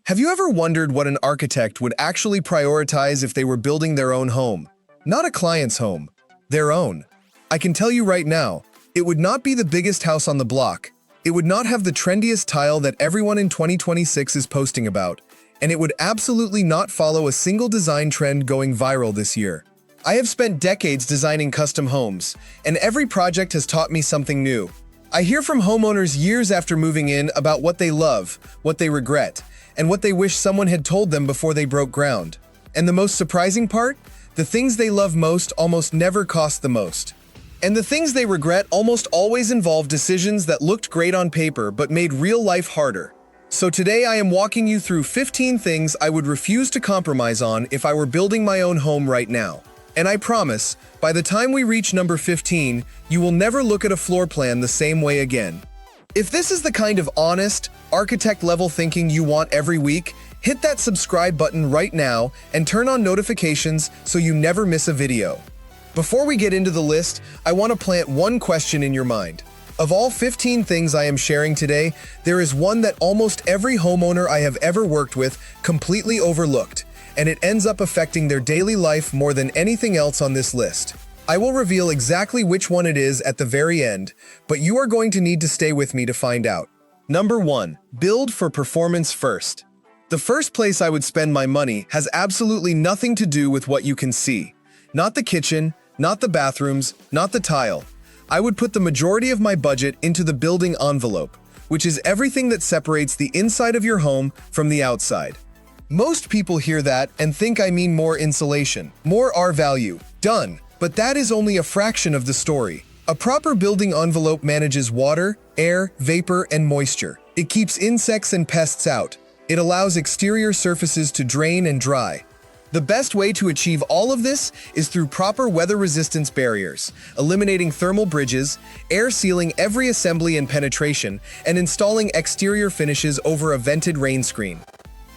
Have you ever wondered what an architect would actually prioritize if they were building their own home? Not a client's home, their own. I can tell you right now, it would not be the biggest house on the block. It would not have the trendiest tile that everyone in 2026 is posting about, and it would absolutely not follow a single design trend going viral this year. I have spent decades designing custom homes, and every project has taught me something new. I hear from homeowners years after moving in about what they love, what they regret, and what they wish someone had told them before they broke ground. And the most surprising part? The things they love most almost never cost the most. And the things they regret almost always involve decisions that looked great on paper but made real life harder. So today I am walking you through 15 things I would refuse to compromise on if I were building my own home right now. And I promise, by the time we reach number 15, you will never look at a floor plan the same way again. If this is the kind of honest, architect-level thinking you want every week, hit that subscribe button right now and turn on notifications so you never miss a video. Before we get into the list, I want to plant one question in your mind. Of all 15 things I am sharing today, there is one that almost every homeowner I have ever worked with completely overlooked, and it ends up affecting their daily life more than anything else on this list. I will reveal exactly which one it is at the very end, but you are going to need to stay with me to find out. Number 1. Build for performance first. The first place I would spend my money has absolutely nothing to do with what you can see. Not the kitchen, not the bathrooms, not the tile. I would put the majority of my budget into the building envelope, which is everything that separates the inside of your home from the outside. Most people hear that and think I mean more insulation, more R-value. Done. But that is only a fraction of the story. A proper building envelope manages water, air, vapor, and moisture. It keeps insects and pests out. It allows exterior surfaces to drain and dry. The best way to achieve all of this is through proper weather resistance barriers, eliminating thermal bridges, air sealing every assembly and penetration, and installing exterior finishes over a vented rain screen.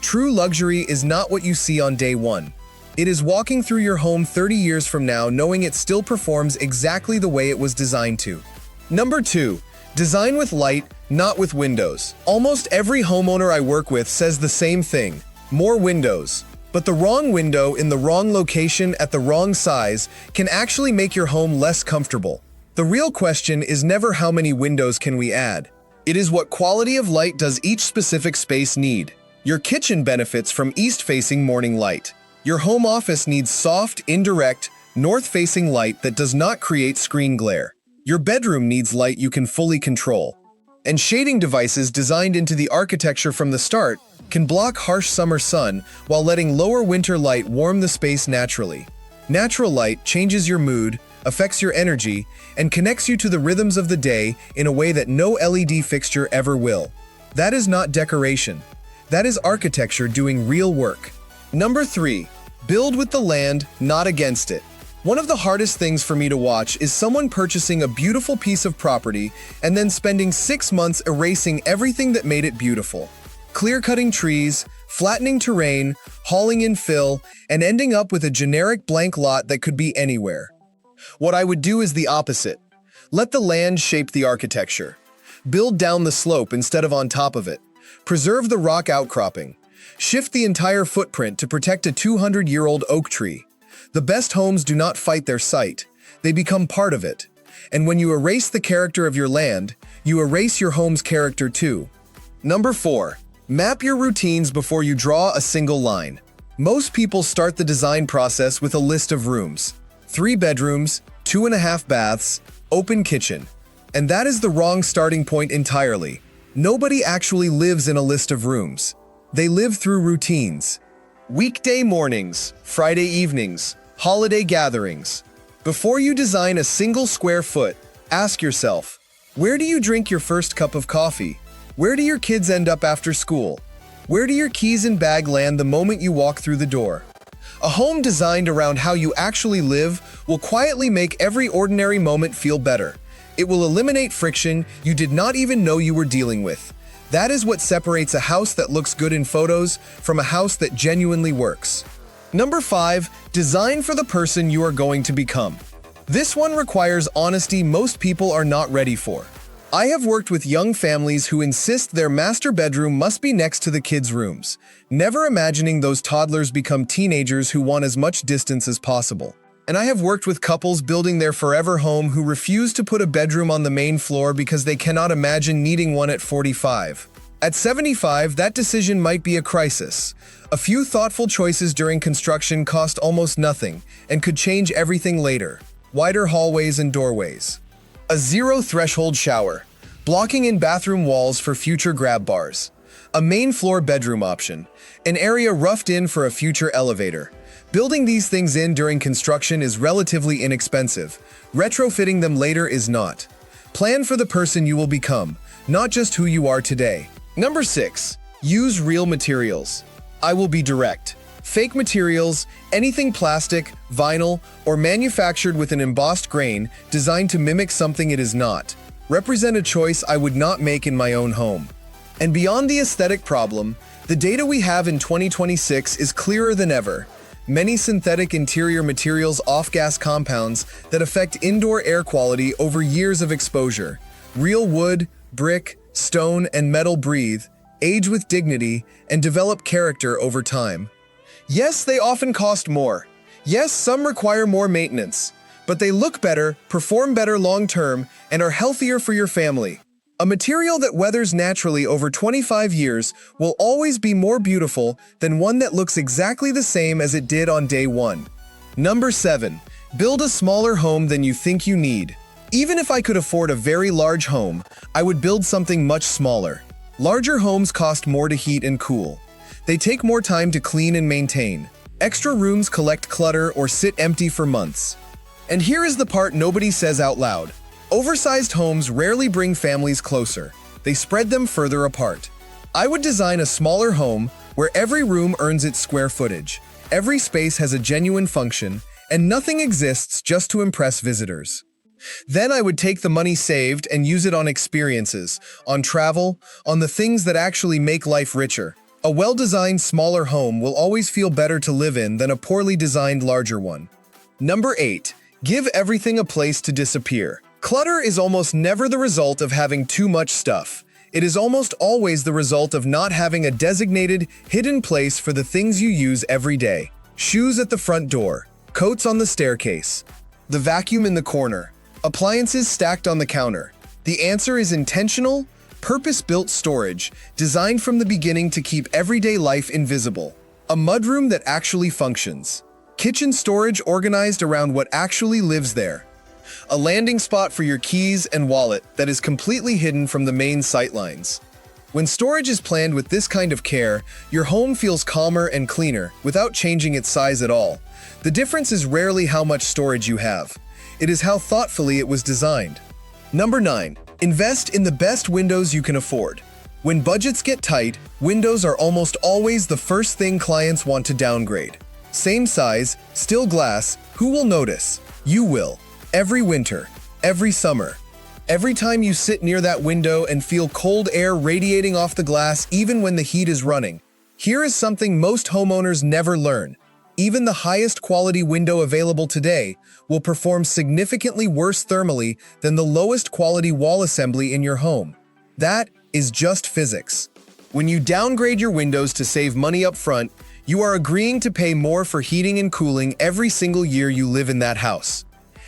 True luxury is not what you see on day one. It is walking through your home 30 years from now knowing it still performs exactly the way it was designed to. Number 2. Design with light, not with windows. Almost every homeowner I work with says the same thing: more windows. But the wrong window in the wrong location at the wrong size can actually make your home less comfortable. The real question is never how many windows can we add. It is what quality of light does each specific space need. Your kitchen benefits from east-facing morning light. Your home office needs soft, indirect, north-facing light that does not create screen glare. Your bedroom needs light you can fully control. And shading devices designed into the architecture from the start can block harsh summer sun while letting lower winter light warm the space naturally. Natural light changes your mood, affects your energy, and connects you to the rhythms of the day in a way that no LED fixture ever will. That is not decoration. That is architecture doing real work. Number 3. Build with the land, not against it. One of the hardest things for me to watch is someone purchasing a beautiful piece of property and then spending 6 months erasing everything that made it beautiful. Clear-cutting trees, flattening terrain, hauling in fill, and ending up with a generic blank lot that could be anywhere. What I would do is the opposite. Let the land shape the architecture. Build down the slope instead of on top of it. Preserve the rock outcropping. Shift the entire footprint to protect a 200-year-old oak tree. The best homes do not fight their site. They become part of it. And when you erase the character of your land, you erase your home's character too. Number 4. Map your routines before you draw a single line. Most people start the design process with a list of rooms. 3 bedrooms, 2.5 baths, open kitchen. And that is the wrong starting point entirely. Nobody actually lives in a list of rooms. They live through routines. Weekday mornings, Friday evenings, holiday gatherings. Before you design a single square foot, ask yourself, where do you drink your first cup of coffee? Where do your kids end up after school? Where do your keys and bag land the moment you walk through the door? A home designed around how you actually live will quietly make every ordinary moment feel better. It will eliminate friction you did not even know you were dealing with. That is what separates a house that looks good in photos from a house that genuinely works. Number 5. Design for the person you are going to become. This one requires honesty most people are not ready for. I have worked with young families who insist their master bedroom must be next to the kids' rooms, never imagining those toddlers become teenagers who want as much distance as possible. And I have worked with couples building their forever home who refuse to put a bedroom on the main floor because they cannot imagine needing one at 45. At 75, that decision might be a crisis. A few thoughtful choices during construction cost almost nothing and could change everything later. Wider hallways and doorways. A zero-threshold shower, blocking in bathroom walls for future grab bars. A main floor bedroom option, an area roughed in for a future elevator. Building these things in during construction is relatively inexpensive. Retrofitting them later is not. Plan for the person you will become, not just who you are today. Number 6. Use real materials. I will be direct. Fake materials, anything plastic, vinyl, or manufactured with an embossed grain designed to mimic something it is not, represent a choice I would not make in my own home. And beyond the aesthetic problem, the data we have in 2026 is clearer than ever. Many synthetic interior materials off-gas compounds that affect indoor air quality over years of exposure. Real wood, brick, stone, and metal breathe, age with dignity, and develop character over time. Yes, they often cost more. Yes, some require more maintenance. But they look better, perform better long-term, and are healthier for your family. A material that weathers naturally over 25 years will always be more beautiful than one that looks exactly the same as it did on day one. Number 7. Build a smaller home than you think you need. Even if I could afford a very large home, I would build something much smaller. Larger homes cost more to heat and cool. They take more time to clean and maintain. Extra rooms collect clutter or sit empty for months. And here is the part nobody says out loud. Oversized homes rarely bring families closer. They spread them further apart. I would design a smaller home where every room earns its square footage. Every space has a genuine function, and nothing exists just to impress visitors. Then I would take the money saved and use it on experiences, on travel, on the things that actually make life richer. A well-designed smaller home will always feel better to live in than a poorly designed larger one. Number 8. Give everything a place to disappear. Clutter is almost never the result of having too much stuff. It is almost always the result of not having a designated, hidden place for the things you use every day. Shoes at the front door, coats on the staircase, the vacuum in the corner, appliances stacked on the counter. The answer is intentional, purpose-built storage, designed from the beginning to keep everyday life invisible. A mudroom that actually functions. Kitchen storage organized around what actually lives there. A landing spot for your keys and wallet that is completely hidden from the main sightlines. When storage is planned with this kind of care, your home feels calmer and cleaner without changing its size at all. The difference is rarely how much storage you have. It is how thoughtfully it was designed. Number 9. Invest in the best windows you can afford. When budgets get tight, windows are almost always the first thing clients want to downgrade. Same size, still glass, who will notice? You will. Every winter, every summer. Every time you sit near that window and feel cold air radiating off the glass even when the heat is running. Here is something most homeowners never learn. Even the highest quality window available today will perform significantly worse thermally than the lowest quality wall assembly in your home. That is just physics. When you downgrade your windows to save money up front, you are agreeing to pay more for heating and cooling every single year you live in that house.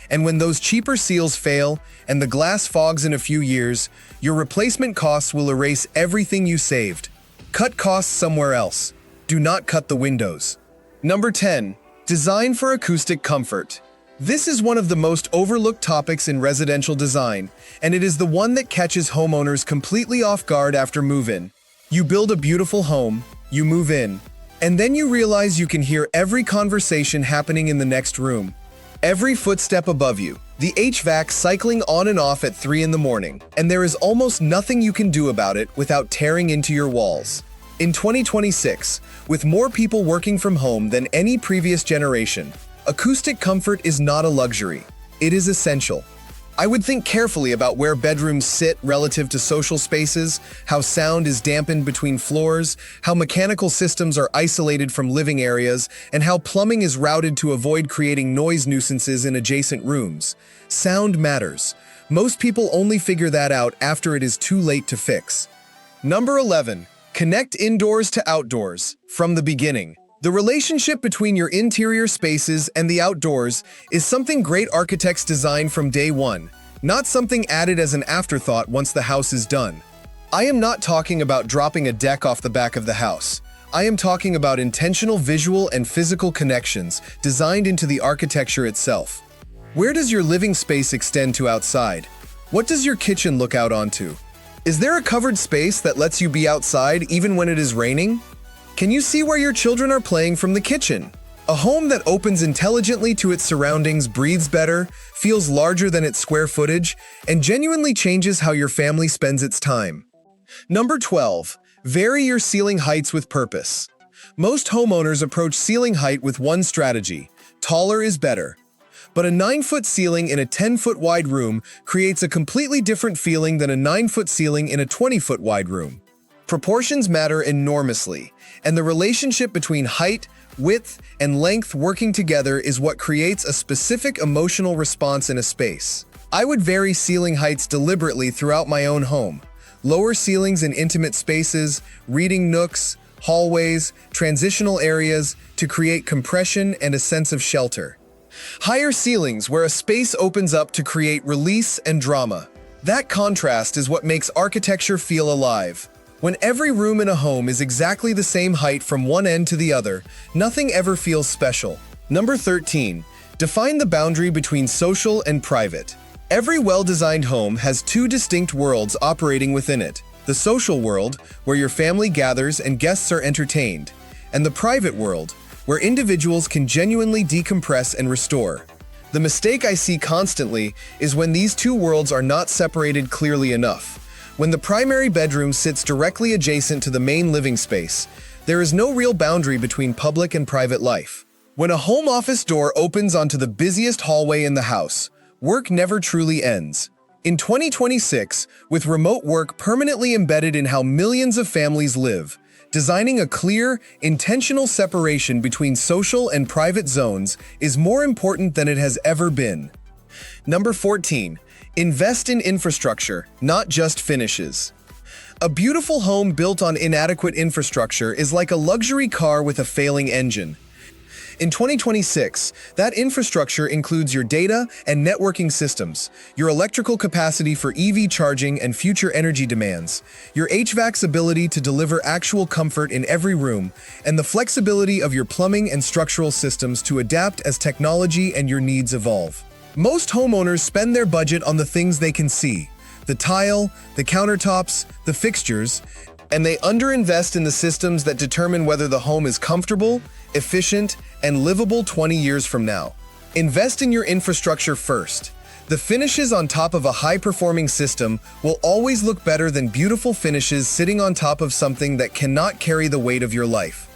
And when those cheaper seals fail and the glass fogs in a few years, your replacement costs will erase everything you saved. Cut costs somewhere else. Do not cut the windows. Number 10. Design for acoustic comfort. This is one of the most overlooked topics in residential design, and it is the one that catches homeowners completely off guard after move-in. You build a beautiful home, you move in, and then you realize you can hear every conversation happening in the next room. Every footstep above you, the HVAC cycling on and off at 3 in the morning, and there is almost nothing you can do about it without tearing into your walls. In 2026, with more people working from home than any previous generation, acoustic comfort is not a luxury. It is essential. I would think carefully about where bedrooms sit relative to social spaces, how sound is dampened between floors, how mechanical systems are isolated from living areas, and how plumbing is routed to avoid creating noise nuisances in adjacent rooms. Sound matters. Most people only figure that out after it is too late to fix. Number 11. Connect indoors to outdoors from the beginning. The relationship between your interior spaces and the outdoors is something great architects design from day one, not something added as an afterthought once the house is done. I am not talking about dropping a deck off the back of the house. I am talking about intentional visual and physical connections designed into the architecture itself. Where does your living space extend to outside? What does your kitchen look out onto? Is there a covered space that lets you be outside even when it is raining? Can you see where your children are playing from the kitchen? A home that opens intelligently to its surroundings breathes better, feels larger than its square footage, and genuinely changes how your family spends its time. Number 12. Vary your ceiling heights with purpose. Most homeowners approach ceiling height with one strategy: taller is better. But a 9-foot ceiling in a 10-foot wide room creates a completely different feeling than a 9-foot ceiling in a 20-foot wide room. Proportions matter enormously, and the relationship between height, width, and length working together is what creates a specific emotional response in a space. I would vary ceiling heights deliberately throughout my own home. Lower ceilings in intimate spaces, reading nooks, hallways, transitional areas to create compression and a sense of shelter. Higher ceilings where a space opens up to create release and drama. That contrast is what makes architecture feel alive. When every room in a home is exactly the same height from one end to the other, nothing ever feels special. Number 13. Define the boundary between social and private. Every well-designed home has two distinct worlds operating within it: the social world, where your family gathers and guests are entertained, and the private world, where individuals can genuinely decompress and restore. The mistake I see constantly is when these two worlds are not separated clearly enough. When the primary bedroom sits directly adjacent to the main living space, there is no real boundary between public and private life. When a home office door opens onto the busiest hallway in the house, work never truly ends. In 2026, with remote work permanently embedded in how millions of families live, designing a clear, intentional separation between social and private zones is more important than it has ever been. Number 14. Invest in infrastructure, not just finishes. A beautiful home built on inadequate infrastructure is like a luxury car with a failing engine. In 2026, that infrastructure includes your data and networking systems, your electrical capacity for EV charging and future energy demands, your HVAC's ability to deliver actual comfort in every room, and the flexibility of your plumbing and structural systems to adapt as technology and your needs evolve. Most homeowners spend their budget on the things they can see: the tile, the countertops, the fixtures, and they underinvest in the systems that determine whether the home is comfortable, efficient, and livable 20 years from now. Invest in your infrastructure first. The finishes on top of a high-performing system will always look better than beautiful finishes sitting on top of something that cannot carry the weight of your life.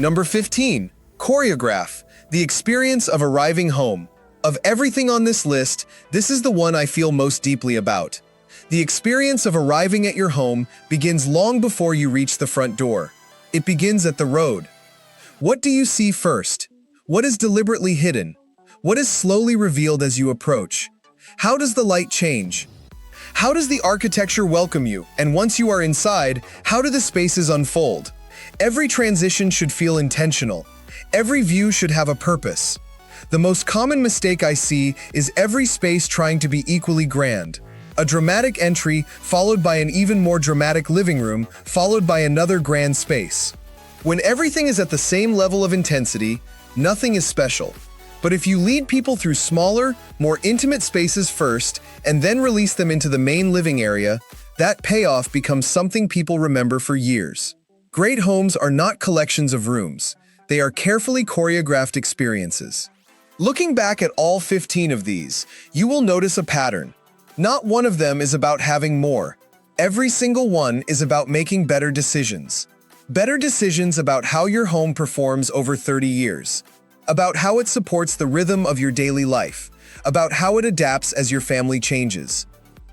Number 15. Choreograph, the experience of arriving home. Of everything on this list, this is the one I feel most deeply about. The experience of arriving at your home begins long before you reach the front door. It begins at the road. What do you see first? What is deliberately hidden? What is slowly revealed as you approach? How does the light change? How does the architecture welcome you? And once you are inside, how do the spaces unfold? Every transition should feel intentional. Every view should have a purpose. The most common mistake I see is every space trying to be equally grand. A dramatic entry, followed by an even more dramatic living room, followed by another grand space. When everything is at the same level of intensity, nothing is special. But if you lead people through smaller, more intimate spaces first, and then release them into the main living area, that payoff becomes something people remember for years. Great homes are not collections of rooms. They are carefully choreographed experiences. Looking back at all 15 of these, you will notice a pattern. Not one of them is about having more. Every single one is about making better decisions. Better decisions about how your home performs over 30 years. About how it supports the rhythm of your daily life. about how it adapts as your family changes.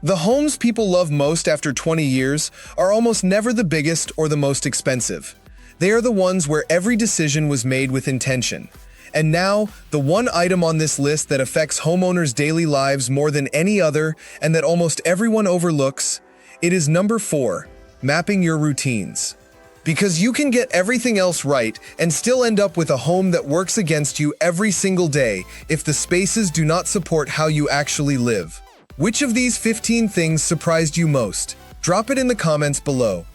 The homes people love most after 20 years are almost never the biggest or the most expensive. They are the ones where every decision was made with intention. And now, the one item on this list that affects homeowners' daily lives more than any other and that almost everyone overlooks, it is number 4, mapping your routines. Because you can get everything else right and still end up with a home that works against you every single day if the spaces do not support how you actually live. Which of these 15 things surprised you most? Drop it in the comments below.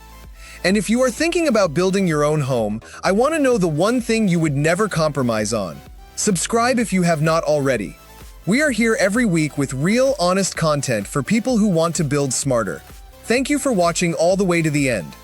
And if you are thinking about building your own home, I want to know the one thing you would never compromise on. Subscribe if you have not already. We are here every week with real, honest content for people who want to build smarter. Thank you for watching all the way to the end.